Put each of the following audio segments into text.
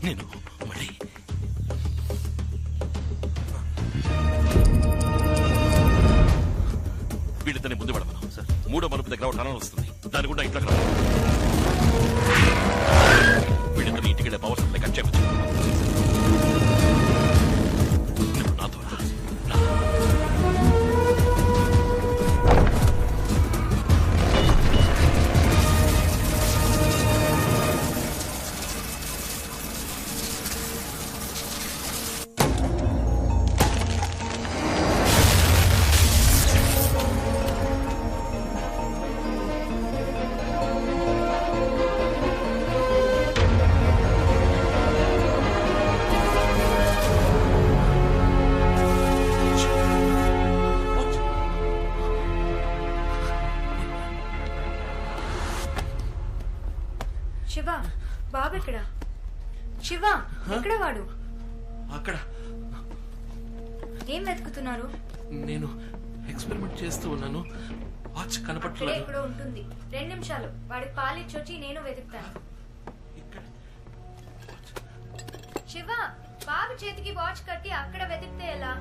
నేను మళ్ళీ వీళ్ళిద్దరిని ముందు పడమను సార్. 3వ మలుపు దగ్గర టనల్ వస్తుంది, దాని కూడా ఇంట్లోకి రావాలి. వీళ్ళిద్దరిని ఇంటికి వెళ్ళే పవర్ సప్లై కట్ చేయవచ్చు. నాతో శివ, బాబు ఎక్కడ? శివ, ఎక్కడ వాడు? అక్కడ. ఏం వెతుకుతున్నారు? నేను ఎక్స్పెరిమెంట్ చేస్తూ ఉన్నాను, వాచ్ కనపట్లేదు. ఇక్కడ ఉంటుంది. 2 నిమిషాలు, వాడికి పాలిచ్చి వచ్చి నేను వెతుకుతాను. శివ, బాబు చేతికి వాచ్ కట్టి అక్కడ వెతికితే ఎలా?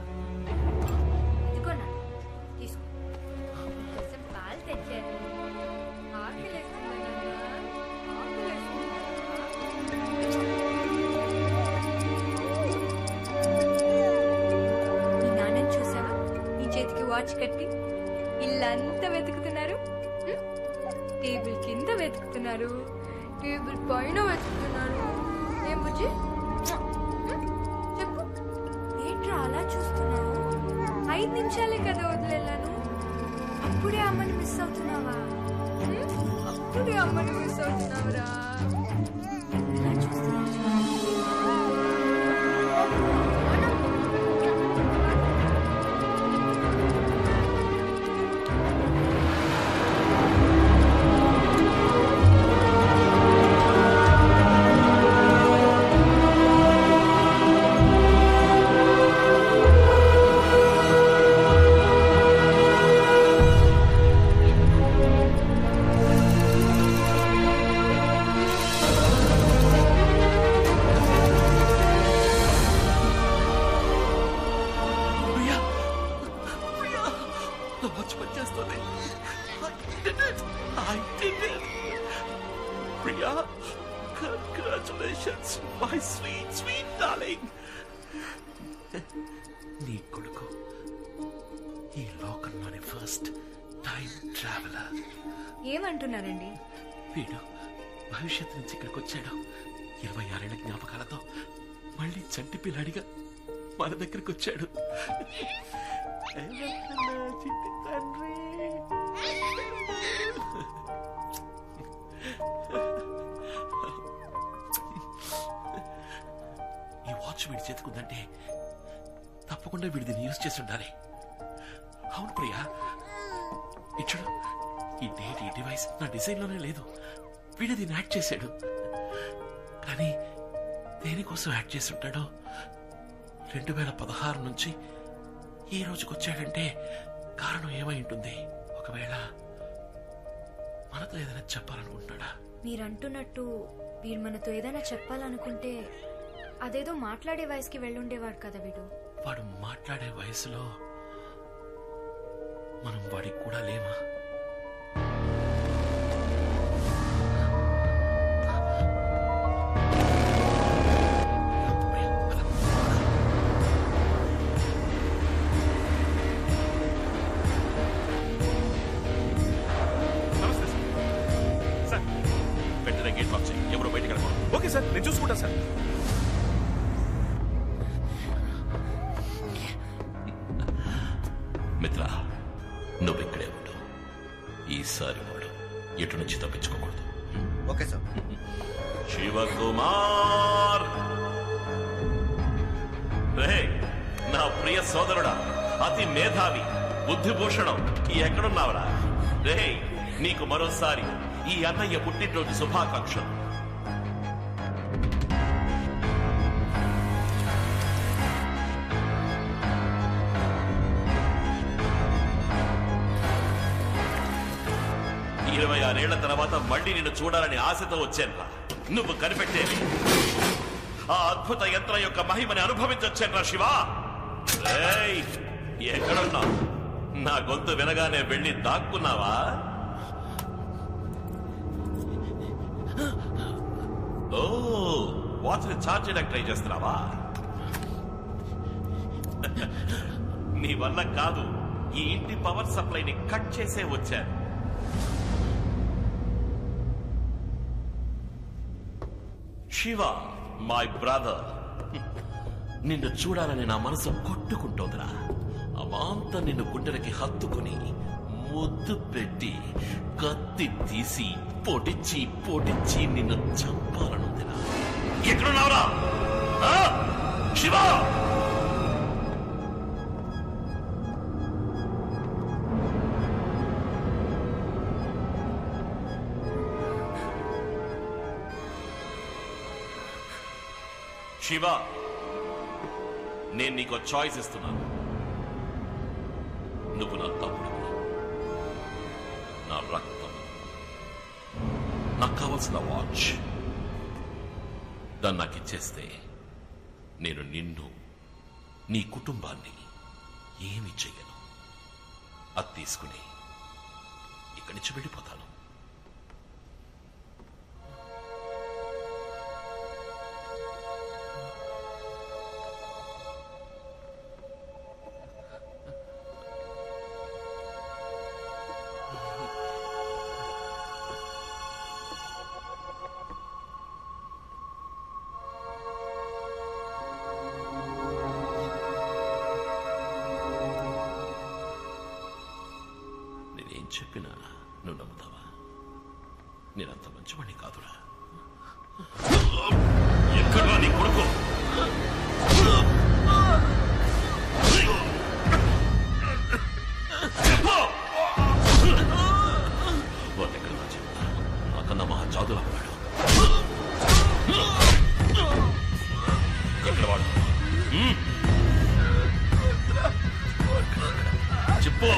ఇదిగోనా, తీసుకో. కొంచెం పాలు తెచ్చాను. మీ నాన్నని చూసావా? నీ చేతికి వాచ్ కట్టి ఇల్లంతా వెతుకుతున్నారు. టేబుల్ కింద వెతుకుతున్నారు, టేబుల్ పైన వెతుకుతున్నారు. ఏం బుజ్జి, చెప్పు, ఏంట్రా అలా చూస్తున్నావు? 5 నిమిషాలే కదా వదిలేను. అప్పుడే అమ్మని మిస్ అవుతున్నావా? అప్పుడే అమ్మని miss అవుతున్నావురా. Priya, congratulations, my sweet, sweet darling. నీ కొడుకు ఈ లోకంలోని ఫస్ట్ టైం ట్రావెలర్. ఏమంటున్నారండి? వీడు భవిష్యత్తు నుంచి ఇక్కడికి వచ్చాడు. 26 ఏళ్ల జ్ఞాపకాలతో మళ్ళీ చంటి పిల్లాడిగా మన దగ్గరికి వచ్చాడు. తండ్రి, ఈ వాచ్ వీడి చేతుకుందంటే తప్పకుండా వీడి దీన్ని యూజ్ చేసి ఉండాలి. అవును ప్రియా, ఇచ్చుడు, ఈ డేట్, ఈ డివైస్ నా డిజైన్ లోనే లేదు. వీడు దీన్ని యాడ్ చేశాడు. కానీ దేనికోసం యాడ్ చేసి ఉంటాడో? 2016 నుంచి ఈ రోజుకి వచ్చాడంటే కారణం ఏమై ఉంటుంది? ఒకవేళ మనతో ఏదైనా చెప్పాలనుకుంటున్నాడా? మీరంటున్నట్టు వీడు మనతో ఏదైనా చెప్పాలనుకుంటే అదేదో మాట్లాడే వయసుకి వెళ్ళుండేవాడు కదా వీడు. వాడు మాట్లాడే వయసులో మనం వాడికి కూడా లేమా? ఎవరు బయటకు వెళ్ళకూడదు. ఓకే సార్, నేను చూసుకుంటా సార్. మిత్ర, నువ్వు ఇక్కడే ఉండు. ఈసారి వాడు ఎటు నుంచి తప్పించుకోకూడదు. Okay sir. శివకుమార్, రే నా ప్రియ సోదరుడా, అతి మేధావి, బుద్ధిభూషణం, ఎక్కడున్నావురా? రే, నీకు మరోసారి ఈ అన్నయ్య పుట్టినరోజు శుభాకాంక్షలు. ఇరవై 26 ఏళ్ల తర్వాత మళ్ళీ నిన్ను చూడాలని ఆశతో వచ్చానురా. నువ్వు కనిపెట్టేవి ఆ అద్భుత యంత్రం యొక్క మహిమని అనుభవించొచ్చేట్రా శివ. ఏయ్, ఎక్కడున్నా? నా గొంతు వినగానే వెళ్ళి దాక్కున్నావా? ఓ, వాచ్ని ఛార్జ్ చేయడానికి ట్రై చేస్తున్నావా? నీ వల్ల కాదు, ఈ ఇంటి పవర్ సప్లైని కట్ చేసే వచ్చాను. శివ, మై బ్రదర్, నిన్ను చూడాలని నా మనసు కొట్టుకుంటోందిరా. అమాంత నిన్ను గుండెలకి హత్తుకుని ముద్దు పెట్టి కత్తి తీసి పొడిచి పొడిచి నిన్ను చంపాలనుందిరా. ఎక్కడున్నావురా శివ? శివ, నేను నీకు చాయిస్ ఇస్తున్నాను. నువ్వు నా తమ్ముడు, నా రక్తం, నాకు కావలసిన వాచ్. దాన్ని నాకు ఇచ్చేస్తే నేను నిన్ను, నీ కుటుంబాన్ని ఏమి చెయ్యను. అది తీసుకుని ఇక్కడి నుంచి వెళ్ళిపోతాను. చెప్పినా నువ్వు నమ్ముతావా? నేనంత మంచివాణ్ణి కాదురా. ఎక్కడా నీ కొడుకు? వాడెక్కడా చెప్తా? నాకన్నా మహా జాదులా ఉన్నాడు. ఎక్కడ వాడు? చెప్పు.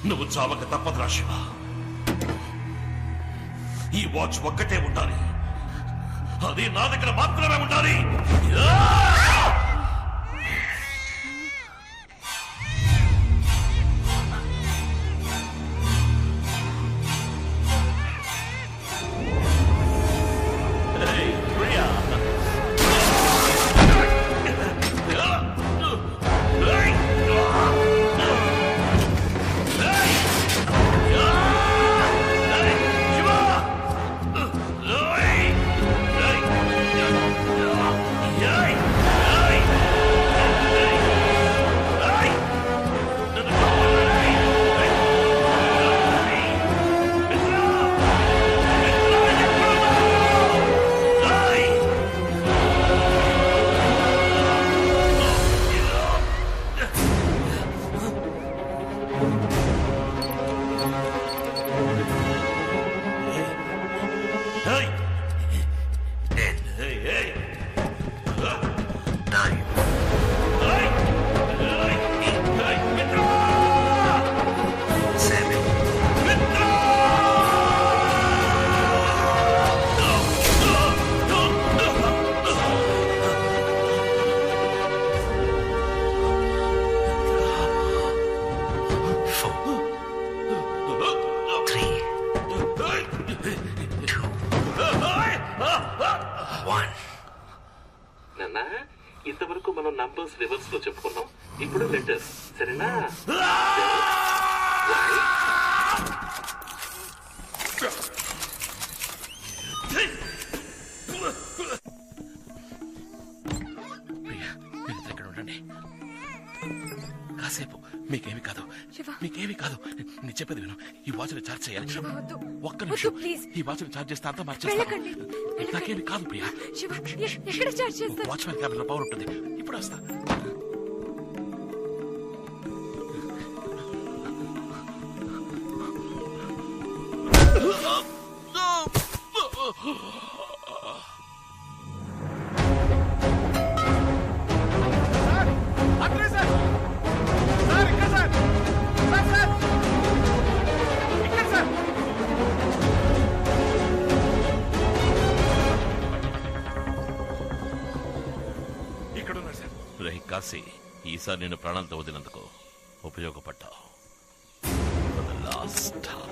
నువ్వు చావక తప్పదురా శివ. ఈ వాచ్ ఒక్కటే ఉండాలి, అది నా దగ్గర మాత్రమే ఉండాలి. ఇంతవరకు మనం నంబర్స్ రివర్స్ లో చెప్పుకున్నాం, ఇప్పుడు లెటర్స్. సరేనా? ఇక్కడ ఉండండి కాసేపు. మీకేమి కాదు, మీకేమి కాదు. నేను చెప్పేది విను. ఈ వాచ్ ని ఛార్జ్ చేయాలి. ఒక్క నిమిషం. ఈ వాచ్ ని ఛార్జ్ చేస్తే అంతా మార్చేస్తాను. నాకేమి కాదు ప్రియా. వాచ్మెన్ క్యాబిన్ లో పవర్ ఉంటుంది. ఇప్పుడు వస్తా. రే కాశీ, ఈసారి నేను ప్రాణాలతో వదిలినందుకు ఉపయోగపడ్డావు. For the last time.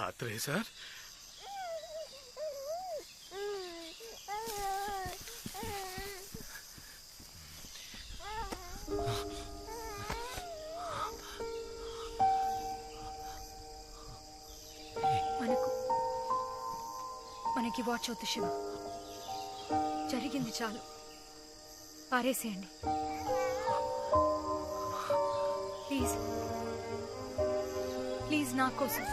Atreya sir, మనకి వాచ్ అవుతు శివ. జరిగింది చాలు, పారేసేయండి ప్లీజ్. ప్లీజ్ నా కోసం.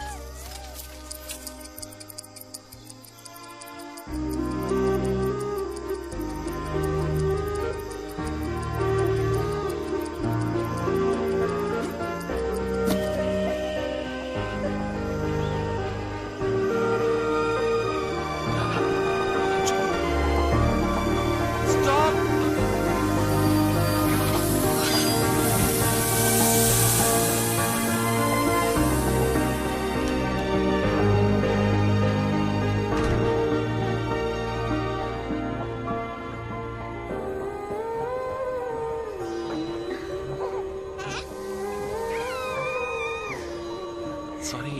సారీ,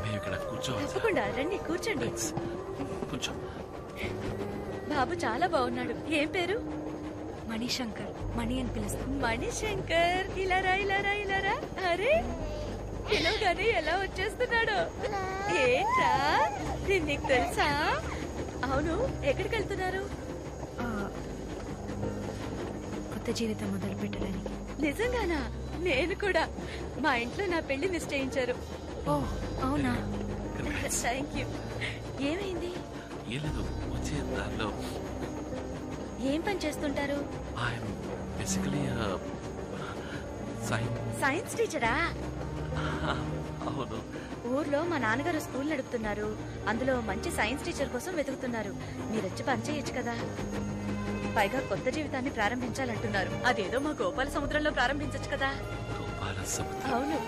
మేము ఇక్కడ కూర్చోవాలి. తప్పకుండా రండి, కూర్చోండి. కూర్చో. బాబు చాలా బాగున్నాడు. ఏం పేరు? మణిశంకర్. మణి అని పిలుస్తాం. మణిశంకర్. ఇలారా ఇలారా ఇలారా. అరే పిలవగానే ఎలా వచ్చేస్తున్నాడు. ఏంట్రా, నీకు తెలుసా? అవును, ఎక్కడికి వెళ్తున్నారు? కొత్త జీవితం మొదలు పెట్టడానికి. నిజంగానా? నేను కూడా. మా ఇంట్లో నా పెళ్లి నిశ్చయించారు. ఓ అవునా? Thank you. ఏమైంది? ఏం లేదు, వచ్చే దారిలో. ఏం పని చేస్తుంటారు? సైన్స్ టీచరా? అవును. ఊర్లో మా నాన్నగారు స్కూల్ నడుపుతున్నారు. అందులో మంచి సైన్స్ టీచర్ కోసం వెతుకుతున్నారు. మీరొచ్చి పని చేయొచ్చు కదా. పైగా కొత్త జీవితాన్ని ప్రారంభించాలంటున్నారు. అదేదో మా గోపాల సముద్రంలో ప్రారంభించొచ్చు కదా. గోపాల సముద్రం? అవును.